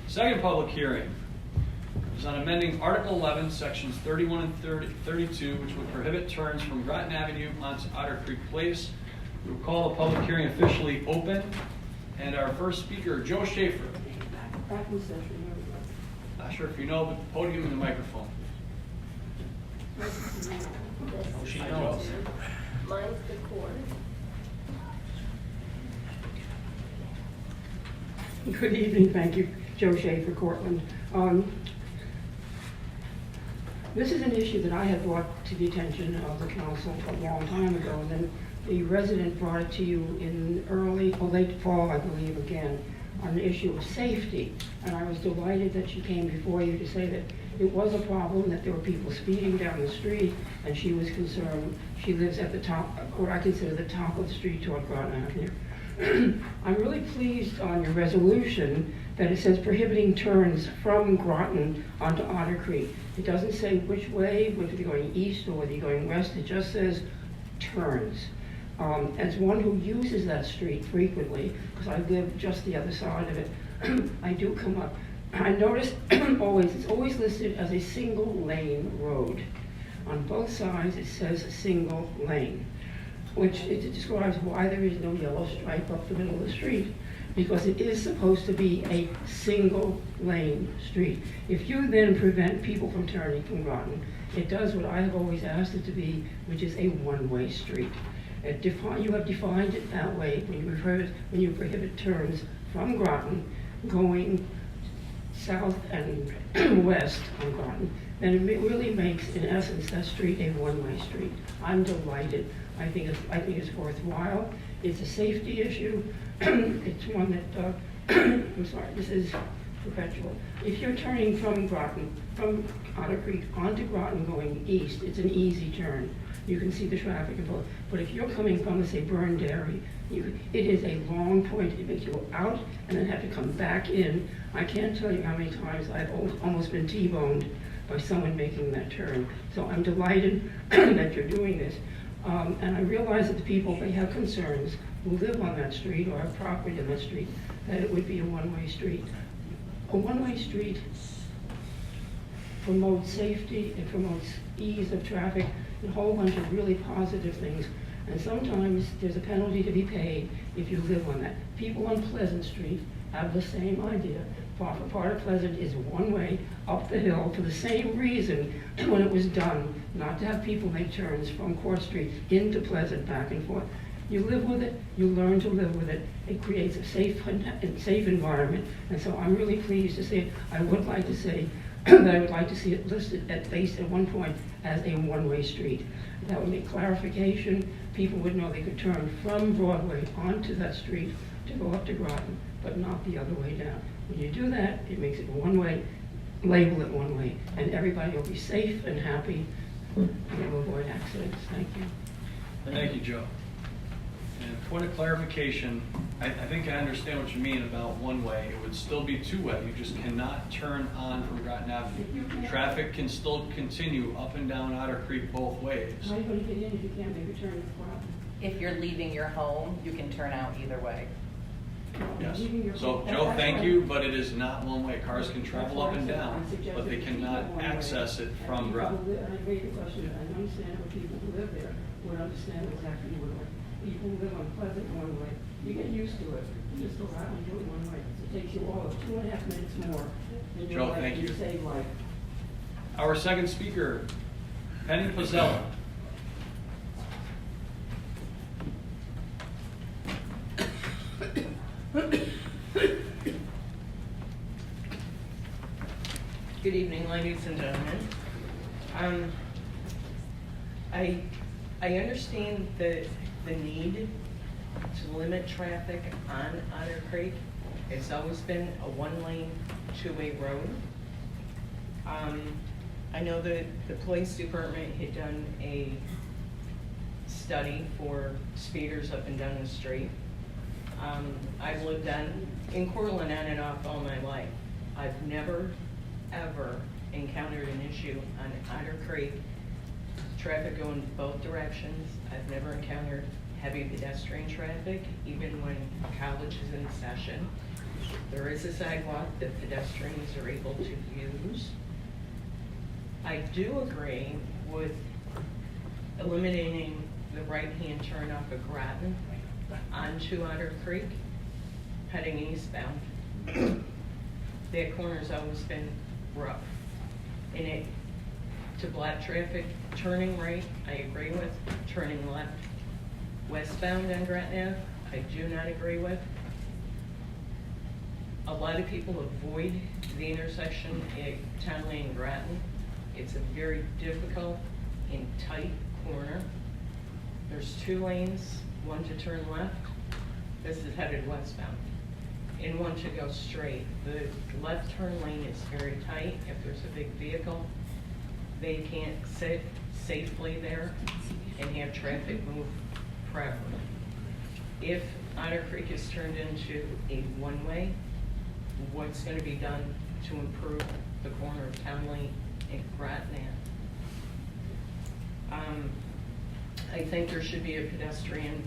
Second public hearing is on amending Article 11, Sections 31 and 32, which would prohibit turns from Groton Avenue onto Otter Creek Place. We will call the public hearing officially open. And our first speaker, Joe Schaefer. Not sure if you know, but the podium and the microphone. Oh, she knows. Mine's the cord. Good evening, thank you. Joe Schaefer, Cortland. This is an issue that I had brought to the attention of the council a long time ago, and then the resident brought it to you in late fall, I believe, again, on the issue of safety. And I was delighted that she came before you to say that it was a problem, that there were people speeding down the street, and she was concerned. She lives at the top, what I consider the top of the street toward Groton Avenue. I'm really pleased on your resolution that it says prohibiting turns from Groton onto Otter Creek. It doesn't say which way, whether you're going east or whether you're going west, it just says turns. As one who uses that street frequently, because I live just the other side of it, I do come up. I notice it's always listed as a single lane road. On both sides it says single lane, which it describes why there is no yellow stripe up the middle of the street, because it is supposed to be a single lane street. If you then prevent people from turning from Groton, it does what I have always asked it to be, which is a one-way street. You have defined it that way when you prohibit turns from Groton going south and west on Groton, then it really makes, in essence, that street a one-way street. I'm delighted. I think it's worthwhile. It's a safety issue. It's one that, I'm sorry, this is perpetual. If you're turning from Groton, from Otter Creek onto Groton going east, it's an easy turn. You can see the traffic and both. But if you're coming from, let's say, Burn Dairy, it is a long point. It makes you go out and then have to come back in. I can't tell you how many times I've almost been T-boned by someone making that turn. So I'm delighted that you're doing this. And I realize that the people, they have concerns who live on that street or have property on that street, that it would be a one-way street. A one-way street promotes safety, it promotes ease of traffic, a whole bunch of really positive things. And sometimes there's a penalty to be paid if you live on that. People on Pleasant Street have the same idea. Part of Pleasant is one way up the hill for the same reason when it was done, not to have people make turns from Court Street into Pleasant back and forth. You live with it, you learn to live with it. It creates a safe environment. And so I'm really pleased to see it. I would like to say that I would like to see it listed at least at one point as a one-way street. That would make clarification. People would know they could turn from Broadway onto that street to go up to Groton, but not the other way down. When you do that, it makes it one way, label it one way, and everybody will be safe and happy and will avoid accidents. Thank you. Thank you, Joe. And point of clarification, I think I understand what you mean about one way. It would still be two-way. You just cannot turn on from Groton Avenue. Traffic can still continue up and down Otter Creek both ways. How are you going to get in if you can't make a turn to Groton? If you're leaving your home, you can turn out either way. Yes. So, Joe, thank you, but it is not one way. Cars can travel up and down, but they cannot access it from Groton. I made the question, I understand what people who live there would understand exactly what people who live on Pleasant one way. You get used to it. You just go out and do it one way. It takes you all of 2.5 minutes more. Joe, thank you. Save life. Our second speaker, Penny Priscilla. Good evening, ladies and gentlemen. I understand the need to limit traffic on Otter Creek. It's always been a one-lane, two-way road. I know that the police department had done a study for speeders up and down the street. I've lived in Cortland on and off all my life. I've never, ever encountered an issue on Otter Creek. Traffic going both directions. I've never encountered heavy pedestrian traffic, even when college is in session. There is a sidewalk that pedestrians are able to use. I do agree with eliminating the right-hand turn off of Groton onto Otter Creek, heading eastbound. That corner's always been rough. And it, to block traffic, turning right, I agree with. Turning left, westbound on Groton Ave, I do not agree with. A lot of people avoid the intersection at Townley and Groton. It's a very difficult and tight corner. There's 2 lanes, one to turn left. This is headed westbound. And one to go straight. The left turn lane is very tight. If there's a big vehicle, they can't sit safely there and have traffic move properly. If Otter Creek is turned into a one-way, what's going to be done to improve the corner of Townley and Groton Ave? I think there should be a pedestrian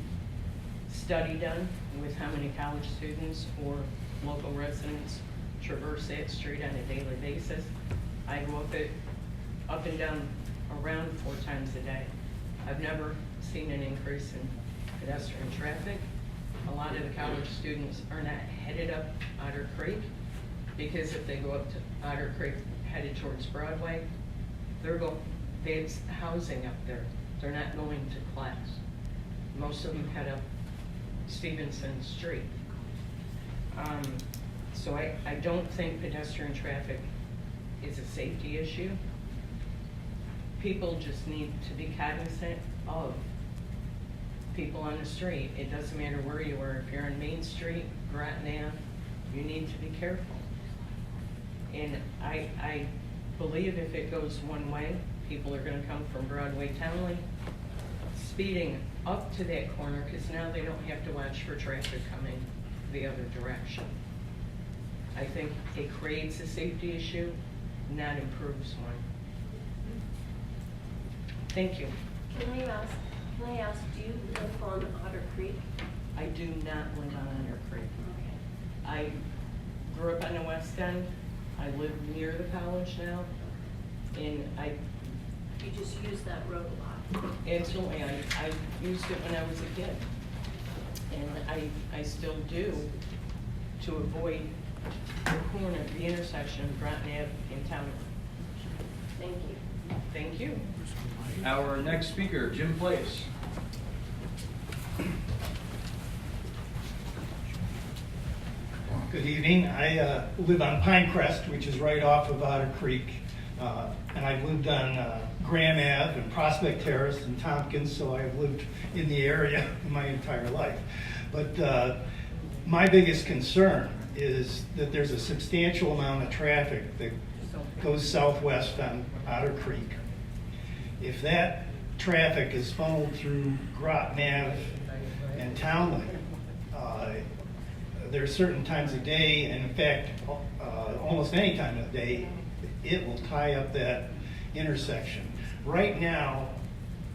study done with how many college students or local residents traverse that street on a daily basis. I go up and down around 4 times a day. I've never seen an increase in pedestrian traffic. A lot of the college students are not headed up Otter Creek because if they go up to Otter Creek headed towards Broadway, there's housing up there. They're not going to class. Most of them head up Stevenson Street. So I don't think pedestrian traffic is a safety issue. People just need to be cognizant of people on the street. It doesn't matter where you are. If you're on Main Street, Groton Ave, you need to be careful. And I believe if it goes one way, people are going to come from Broadway Townley, speeding up to that corner, because now they don't have to watch for traffic coming the other direction. I think it creates a safety issue, not improves one. Thank you. Can I ask, do you live on Otter Creek? I do not live on Otter Creek. Okay. I grew up on the West End. I live near the college now, and You just use that road a lot? absolutely, I used it when I was a kid, and I still do, to avoid the corner, the intersection of Groton Ave and Town. Thank you. Thank you. Our next speaker, Jim Place. Good evening. I live on Pinecrest, which is right off of Otter Creek, and I've lived on Graham Ave and Prospect Terrace and Tompkins, so I've lived in the area my entire life. But my biggest concern is that there's a substantial amount of traffic that goes southwest on Otter Creek. If that traffic is funneled through Groton Ave and Townley, there are certain times of day, and in fact, almost any time of day, it will tie up that intersection. Right now,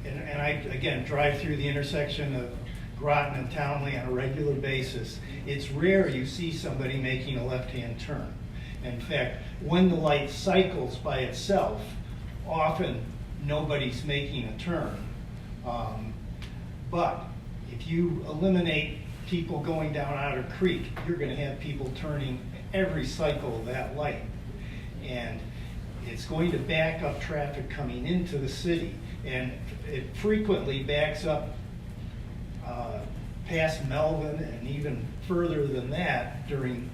and I, again, drive through the intersection of Groton and Townley on a regular basis, it's rare you see somebody making a left-hand turn. In fact, when the light cycles by itself, often nobody's making a turn. But if you eliminate people going down Otter Creek, you're going to have people turning every cycle of that light. And it's going to back up traffic coming into the city. And it frequently backs up past Melvin and even further than that during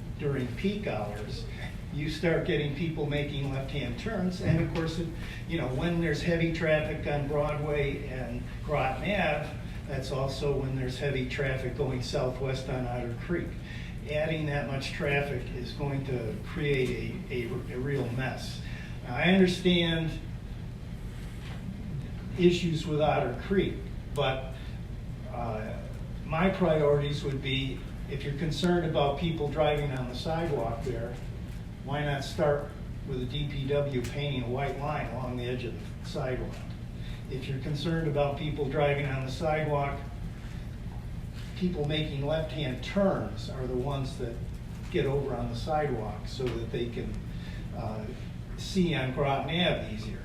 peak hours. You start getting people making left-hand turns, and of course, when there's heavy traffic on Broadway and Groton Ave, that's also when there's heavy traffic going southwest on Otter Creek. Adding that much traffic is going to create a real mess. Now, I understand issues with Otter Creek, but my priorities would be, if you're concerned about people driving on the sidewalk there, why not start with the DPW painting a white line along the edge of the sidewalk? If you're concerned about people driving on the sidewalk, people making left-hand turns are the ones that get over on the sidewalk so that they can see on Groton Ave easier.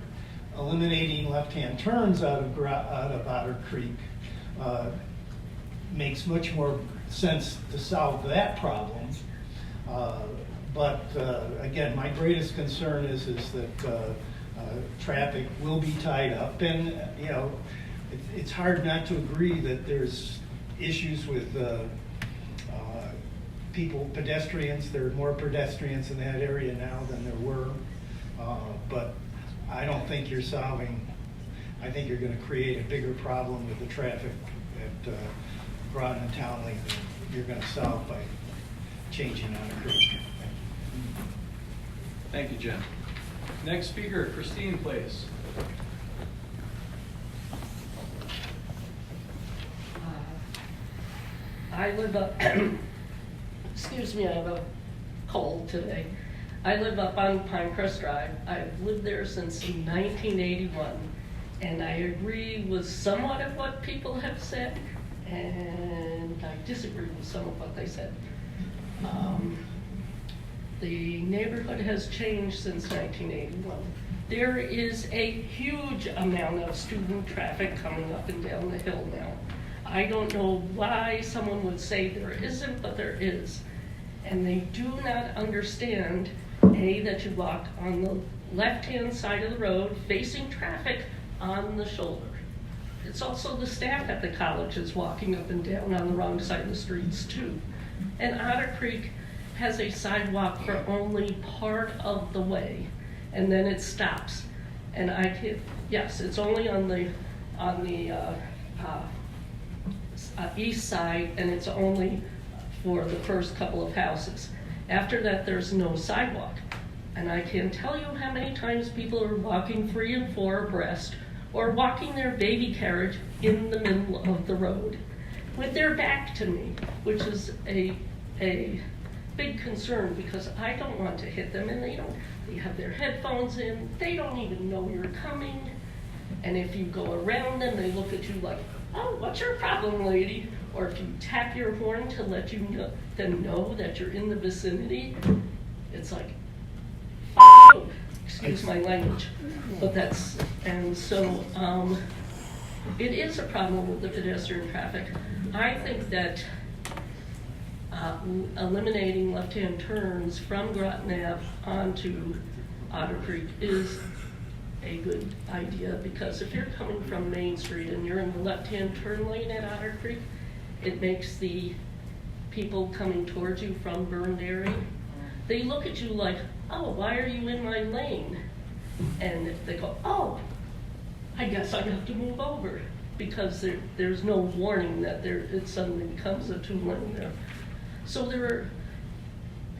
Eliminating left-hand turns out of Otter Creek makes much more sense to solve that problem. But again, my greatest concern is that traffic will be tied up, and you know, it's hard not to agree that there's issues with pedestrians. There are more pedestrians in that area now than there were, but I don't think you're solving. I think you're going to create a bigger problem with the traffic at Groton and Townley than you're going to solve by changing Otter Creek. Thank you, Jim. Next speaker, Christine, please. I live up, excuse me, I have a cold today. I live up on Pinecrest Drive. I've lived there since 1981, and I agree with somewhat of what people have said, and I disagree with some of what they said. The neighborhood has changed since 1981. There is a huge amount of student traffic coming up and down the hill now. I don't know why someone would say there isn't, but there is. And they do not understand, A, that you walk on the left-hand side of the road facing traffic on the shoulder. It's also the staff at the colleges walking up and down on the wrong side of the streets too. And Otter Creek has a sidewalk for only part of the way, and then it stops. And I can, yes, it's only on the east side, and it's only for the first couple of houses. After that, there's no sidewalk. And I can't tell you how many times people are walking 3 and 4 abreast, or walking their baby carriage in the middle of the road with their back to me, which is a big concern, because I don't want to hit them, and they have their headphones in, they don't even know you're coming. And if you go around them, they look at you like, oh, what's your problem, lady? Or if you tap your horn to let them know that you're in the vicinity, it's like, F you. Excuse my language. But that's, and so it is a problem with the pedestrian traffic. I think that eliminating left-hand turns from Groton Ave onto Otter Creek is a good idea, because if you're coming from Main Street and you're in the left-hand turn lane at Otter Creek, it makes the people coming towards you from Burnberry, they look at you like, oh, why are you in my lane? And they go, oh, I guess I have to move over, because there's no warning that it suddenly becomes a 2-lane there. So there are,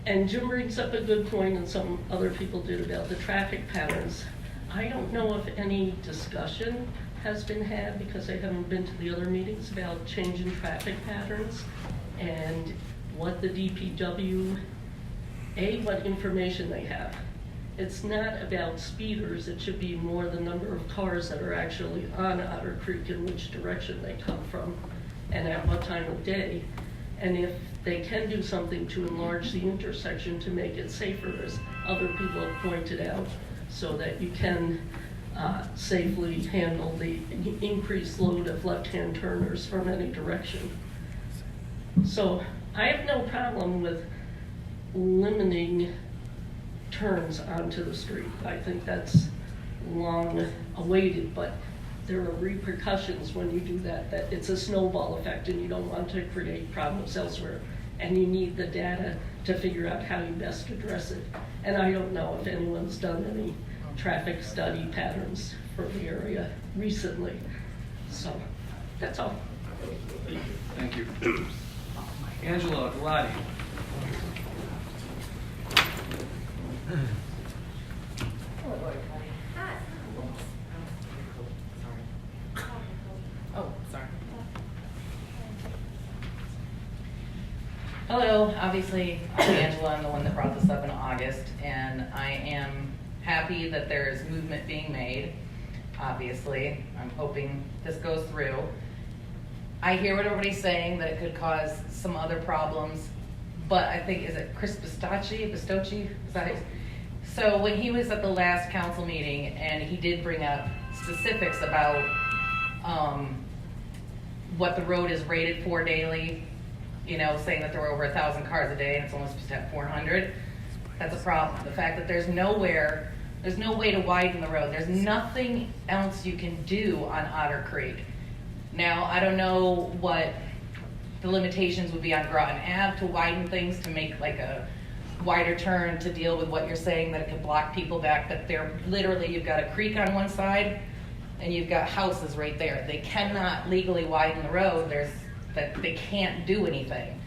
and Jim brings up a good point, and some other people did, about the traffic patterns. I don't know if any discussion has been had, because I haven't been to the other meetings, about changing traffic patterns and what the DPW, what information they have. It's not about speeders, it should be more the number of cars that are actually on Otter Creek and which direction they come from and at what time of day. And if they can do something to enlarge the intersection to make it safer, as other people have pointed out, so that you can safely handle the increased load of left-hand turners from any direction. So I have no problem with limiting turns onto the street. I think that's long awaited, but there are repercussions when you do that, that it's a snowball effect, and you don't want to create problems elsewhere. And you need the data to figure out how you best address it. And I don't know if anyone's done any traffic study patterns for the area recently. So that's all. Thank you. Angela Galati. Hello, everybody. Hi. Oh, sorry. Hello, obviously, I'm Angela. I'm the one that brought this up in August, and I am happy that there is movement being made. Obviously, I'm hoping this goes through. I hear what everybody's saying, that it could cause some other problems. but I think, is it Chris Bistocchi? Is that it? So when he was at the last council meeting, and he did bring up specifics about what the road is rated for daily, you know, saying that there were over 1,000 cars a day and it's only supposed to have 400, that's a problem. The fact that there's no way to widen the road. There's nothing else you can do on Otter Creek. Now, I don't know what the limitations would be on Groton Ave to widen things, to make like a wider turn to deal with what you're saying, that it could block people back, but they're literally, you've got a creek on one side and you've got houses right there. They cannot legally widen the road. That they can't do anything.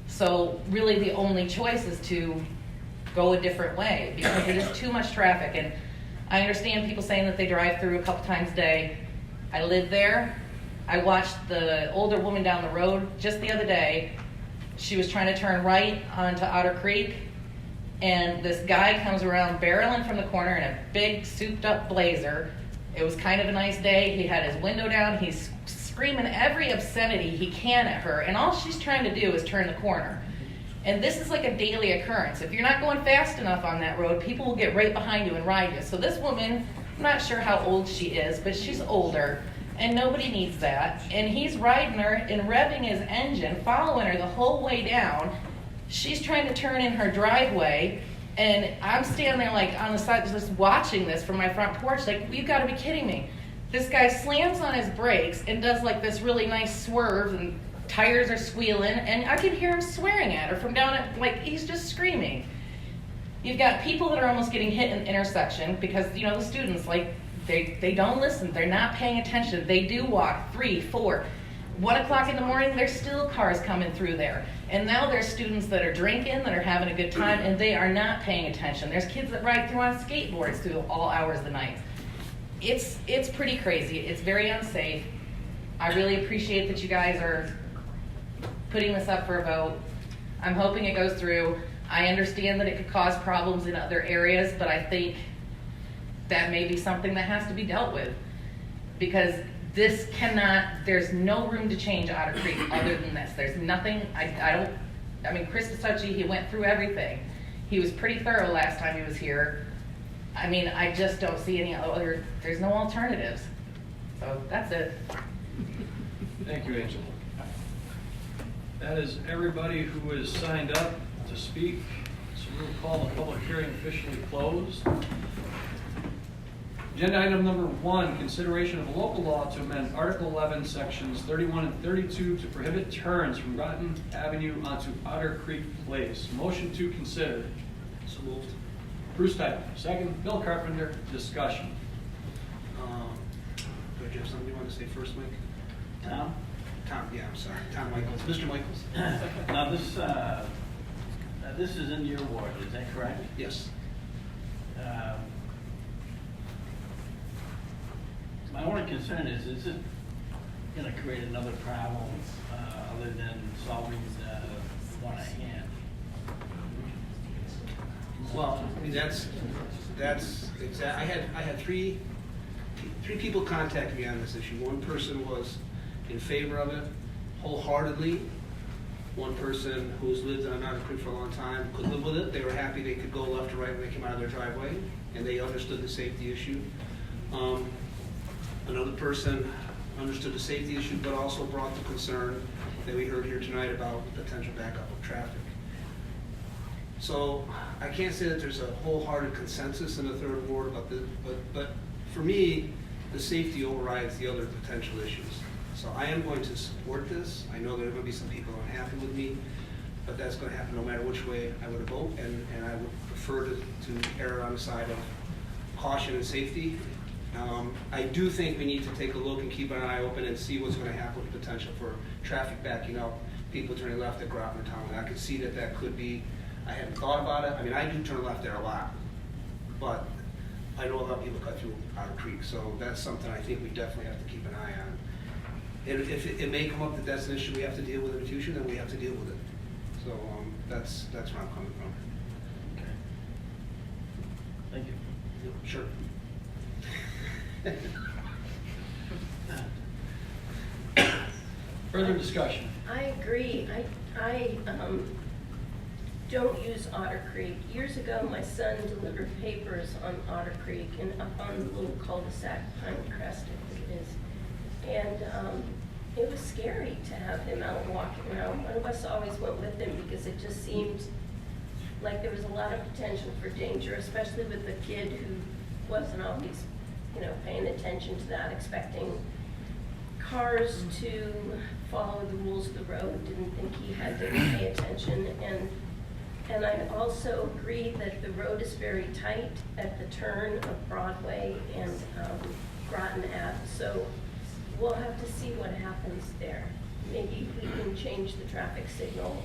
So really the only choice is to go a different way, because it is too much traffic. And I understand people saying that they drive through a couple times a day. I live there. I watched the older woman down the road just the other day. She was trying to turn right onto Otter Creek, and this guy comes around barreling from the corner in a big souped up blazer. It was kind of a nice day. He had his window down. He's screaming every obscenity he can at her, and all she's trying to do is turn the corner. And this is like a daily occurrence. If you're not going fast enough on that road, people will get right behind you and ride you. So this woman, I'm not sure how old she is, but she's older, and nobody needs that. And he's riding her and revving his engine, following her the whole way down. She's trying to turn in her driveway, and I'm standing there like on the side just watching this from my front porch, like, you've got to be kidding me. This guy slams on his brakes and does like this really nice swerve, and tires are squealing, and I can hear him swearing at her from down at, like, he's just screaming. You've got people that are almost getting hit in the intersection because, you know, the students, like, they don't listen. They're not paying attention. They do walk 3, 4, 1 o'clock in the morning, there's still cars coming through there. And now there's students that are drinking, that are having a good time, and they are not paying attention. There's kids that ride through on skateboards through all hours of the night. It's pretty crazy. It's very unsafe. I really appreciate that you guys are putting this up for a vote. I'm hoping it goes through. I understand that it could cause problems in other areas, but I think that may be something that has to be dealt with, because this cannot, there's no room to change Otter Creek other than this. There's nothing, I mean, Chris Bistocchi, he went through everything. He was pretty thorough last time he was here. I mean, I just don't see any other, there's no alternatives. So that's it. Thank you, Angela. That is everybody who is signed up to speak. So we'll call the public hearing officially closed. Agenda item number 1, consideration of a local law to amend Article 11, Sections 31 and 32 to prohibit turns from Groton Avenue onto Otter Creek Place. Motion to consider. So moved. Bruce Tyler, second. Bill Carpenter, discussion. Do you have something you want to say first, Mike? Tom? Tom, yeah, I'm sorry. Tom Michaels. Mr. Michaels. Now, this is in your ward, is that correct? Yes. My only concern is it going to create another problem other than solving the one at hand? Well, I mean, that's exact. I had three people contact me on this issue. One person was in favor of it wholeheartedly. One person who's lived on Otter Creek for a long time could live with it. They were happy they could go left or right when they came out of their driveway, and they understood the safety issue. Another person understood the safety issue, but also brought the concern that we heard here tonight about potential backup of traffic. So I can't say that there's a wholehearted consensus in the third ward about this, but for me, the safety overrides the other potential issues. So I am going to support this. I know there are going to be some people unhappy with me, but that's going to happen no matter which way I would vote, and I would prefer to err on the side of caution and safety. I do think we need to take a look and keep an eye open and see what's going to happen with the potential for traffic backing up, people turning left at Groton Town. And I could see that could be, I hadn't thought about it. I mean, I do turn left there a lot, but I know a lot of people cut through Otter Creek, so that's something I think we definitely have to keep an eye on. And if it may come up that that's an issue we have to deal with in the future, then we have to deal with it. So that's where I'm coming from. Okay. Thank you. Sure. Further discussion. I agree. I don't use Otter Creek. Years ago, my son delivered papers on Otter Creek and up on the little cul-de-sac, Pine Crest, I think it is. And it was scary to have him out walking around. One of us always went with him because it just seemed like there was a lot of potential for danger, especially with the kid who wasn't always, paying attention to that, expecting cars to follow the rules of the road, didn't think he had to pay attention. And I also agree that the road is very tight at the turn of Broadway and Groton Ave, so we'll have to see what happens there. Maybe we can change the traffic signal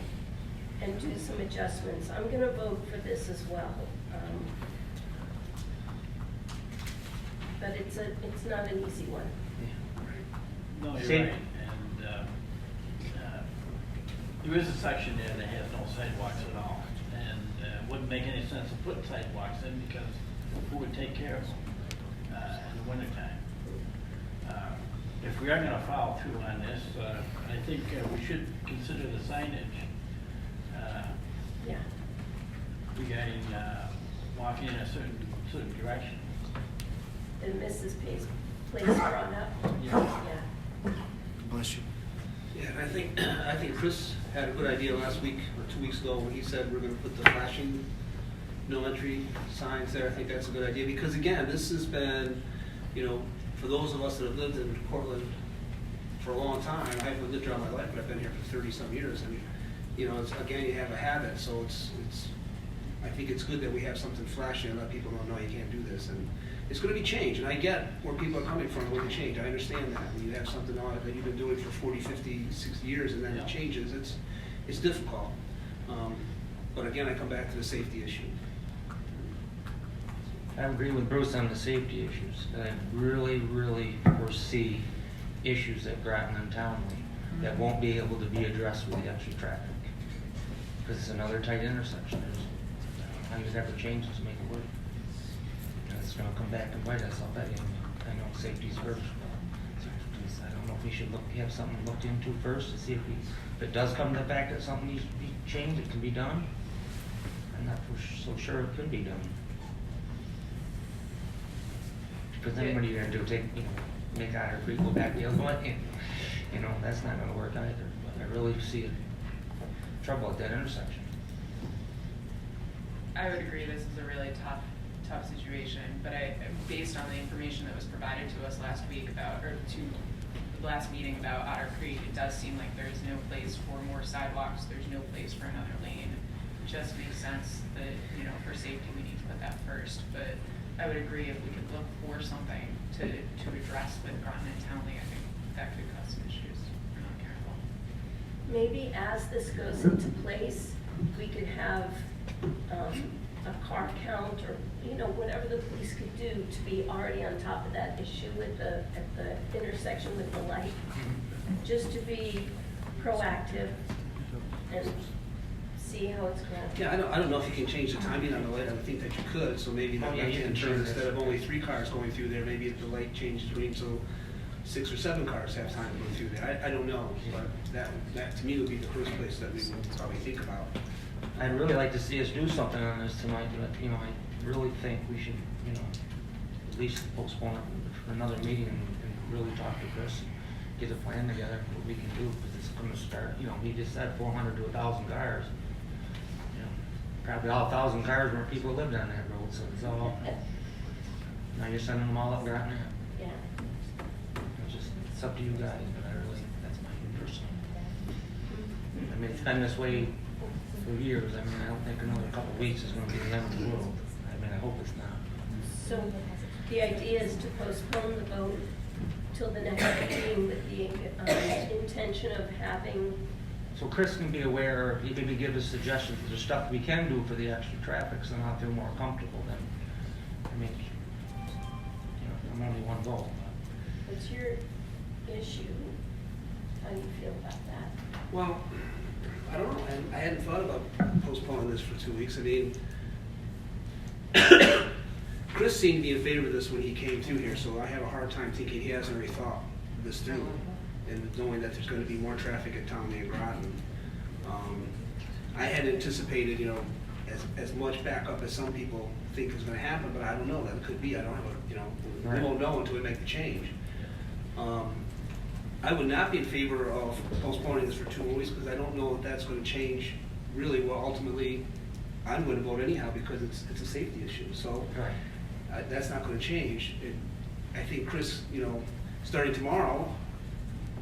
and do some adjustments. I'm gonna vote for this as well. But it's not an easy one. No, you're See- right, and there is a section there that has no sidewalks at all, and it wouldn't make any sense to put sidewalks in because who would take care of them in the wintertime? If we are gonna follow through on this, I think we should consider the signage Yeah. regarding walking in a certain direction. And Mrs. Place brought up. Yeah. Yeah. Bless you. Yeah, and I think Chris had a good idea last week or 2 weeks ago when he said we're gonna put the flashing no entry signs there. I think that's a good idea because again, this has been, for those of us that have lived in Cortland for a long time, I haven't lived here all my life, but I've been here for 30-some years, and it's, again, you have a habit, so I think it's good that we have something flashing and let people know, no, you can't do this, and it's going to be changed, and I get where people are coming from with the change. I understand that. When you have something that you've been doing for 40, 50, 60 years, and then it changes, it's difficult. But again, I come back to the safety issue. I agree with Bruce on the safety issues. I really, really foresee issues at Groton and Townley that won't be able to be addressed with the extra traffic. Because it's another tight intersection. Nothing's ever changed to make it work. And it's gonna come back and bite us, I'll bet you. I know safety's first. I don't know if we should have something looked into first to see if it does come to the fact that something needs to be changed, it can be done. I'm not so sure it could be done. Because then what are you gonna do, make Otter Creek go back the other way? That's not gonna work either, but I really see trouble at that intersection. I would agree this is a really tough situation, but based on the information that was provided to us last week to the last meeting about Otter Creek, it does seem like there's no place for more sidewalks, there's no place for another lane. It just makes sense that, for safety, we need to put that first, but I would agree if we could look for something to address with Groton and Townley, I think that could cause some issues if we're not careful. Maybe as this goes into place, we could have a car count or, whatever the police could do to be already on top of that issue at the intersection with the light, just to be proactive and see how it's going. Yeah, I don't know if you can change the timing on the light. I would think that you could, so maybe that left-hand turn, instead of only 3 cars going through there, maybe the light changes green so 6 or 7 cars have time to go through there. I don't know, but that to me would be the first place that we would probably think about. I'd really like to see us do something on this tonight, but, I really think we should, at least postpone it for another meeting and really talk to Chris, get a plan together, what we can do, because it's gonna start, he just said 400 to 1,000 cars. Probably all 1,000 cars where people lived on that road, so it's all, now you're sending them all up Groton Ave. Yeah. It's up to you guys, but that's my personal. It's been this way for years. I don't think another couple of weeks is gonna be the end of the world. I hope it's not. So the idea is to postpone the vote till the next meeting with the intention of having. So Chris can be aware, he maybe give us suggestions for the stuff we can do for the extra traffic, so I feel more comfortable then. I'm only one vote. What's your issue? How do you feel about that? Well, I don't know. I hadn't thought about postponing this for 2 weeks. Chris seemed to be in favor of this when he came through here, so I have a hard time thinking he hasn't already thought this through, and knowing that there's going to be more traffic at Townley and Groton. I had anticipated, as much backup as some people think is gonna happen, but I don't know, that could be, I don't have we Right. won't know until we make the change. I would not be in favor of postponing this for 2 more weeks, because I don't know if that's gonna change really well. Ultimately, I'm gonna vote anyhow, because it's a safety issue, so Right. that's not gonna change. I think Chris, starting tomorrow,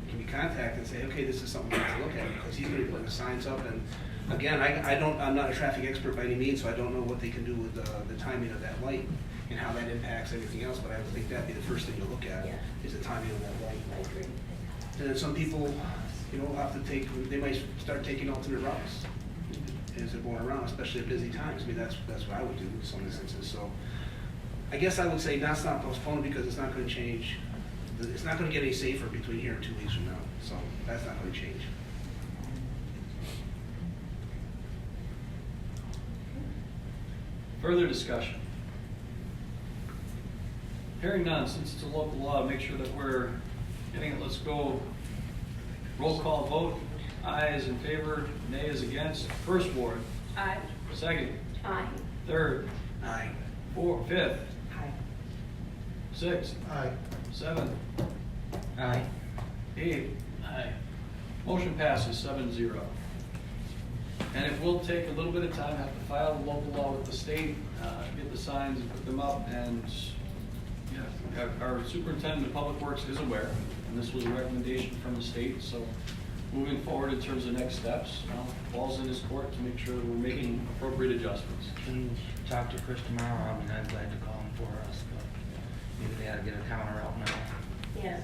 can be contacted and say, okay, this is something we have to look at, because he's gonna be putting the signs up, and again, I'm not a traffic expert by any means, so I don't know what they can do with the timing of that light and how that impacts everything else, but I would think that'd be the first thing to look at, Yeah. is the timing of that light. I agree. And then some people, have to they might start taking alternate routes as they're going around, especially at busy times. I mean, that's what I would do in some instances, so. I guess I would say not postpone because it's not gonna change, it's not gonna get any safer between here and 2 weeks from now, so that's not gonna change. Further discussion? Hearing none, since it's a local law, make sure that we're getting it, let's go. Roll call vote. Aye is in favor, nay is against. First ward. Aye. Second. Aye. Third. Aye. Fifth. Aye. Sixth. Aye. Seventh. Aye. Eighth. Aye. Motion passes 7-0. And it will take a little bit of time, have to file the local law with the state, get the signs and put them up, and our superintendent of public works is aware, and this was a recommendation from the state, so moving forward in terms of next steps, ball's in his court to make sure that we're making appropriate adjustments. Can you talk to Chris tomorrow? I mean, I'm glad to call him for us, but maybe they ought to get a counter out now. Yeah.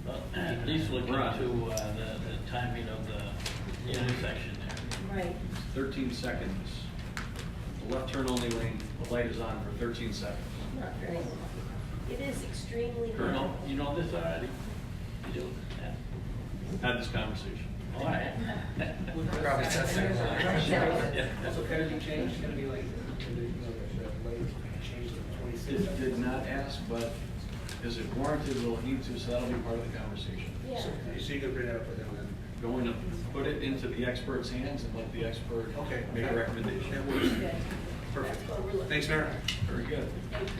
Well, at least look into the timing of the intersection there. Right. 13 seconds. The left turn only lane, the light is on for 13 seconds. Not very long. It is extremely Colonel, long. you know this already? You do? Yeah. Had this conversation. All right. Probably said so. Also, can it be changed? Can it be like, the light changed to 26? It did not ask, but is it warranted, will it need to, so that'll be part of the conversation. Yeah. So you can bring that up with them then? Going to put it into the expert's hands and let the expert Okay. make a recommendation. That works. Good. Perfect. That's what we're looking Thanks, Mayor. Very good. for. Thank you.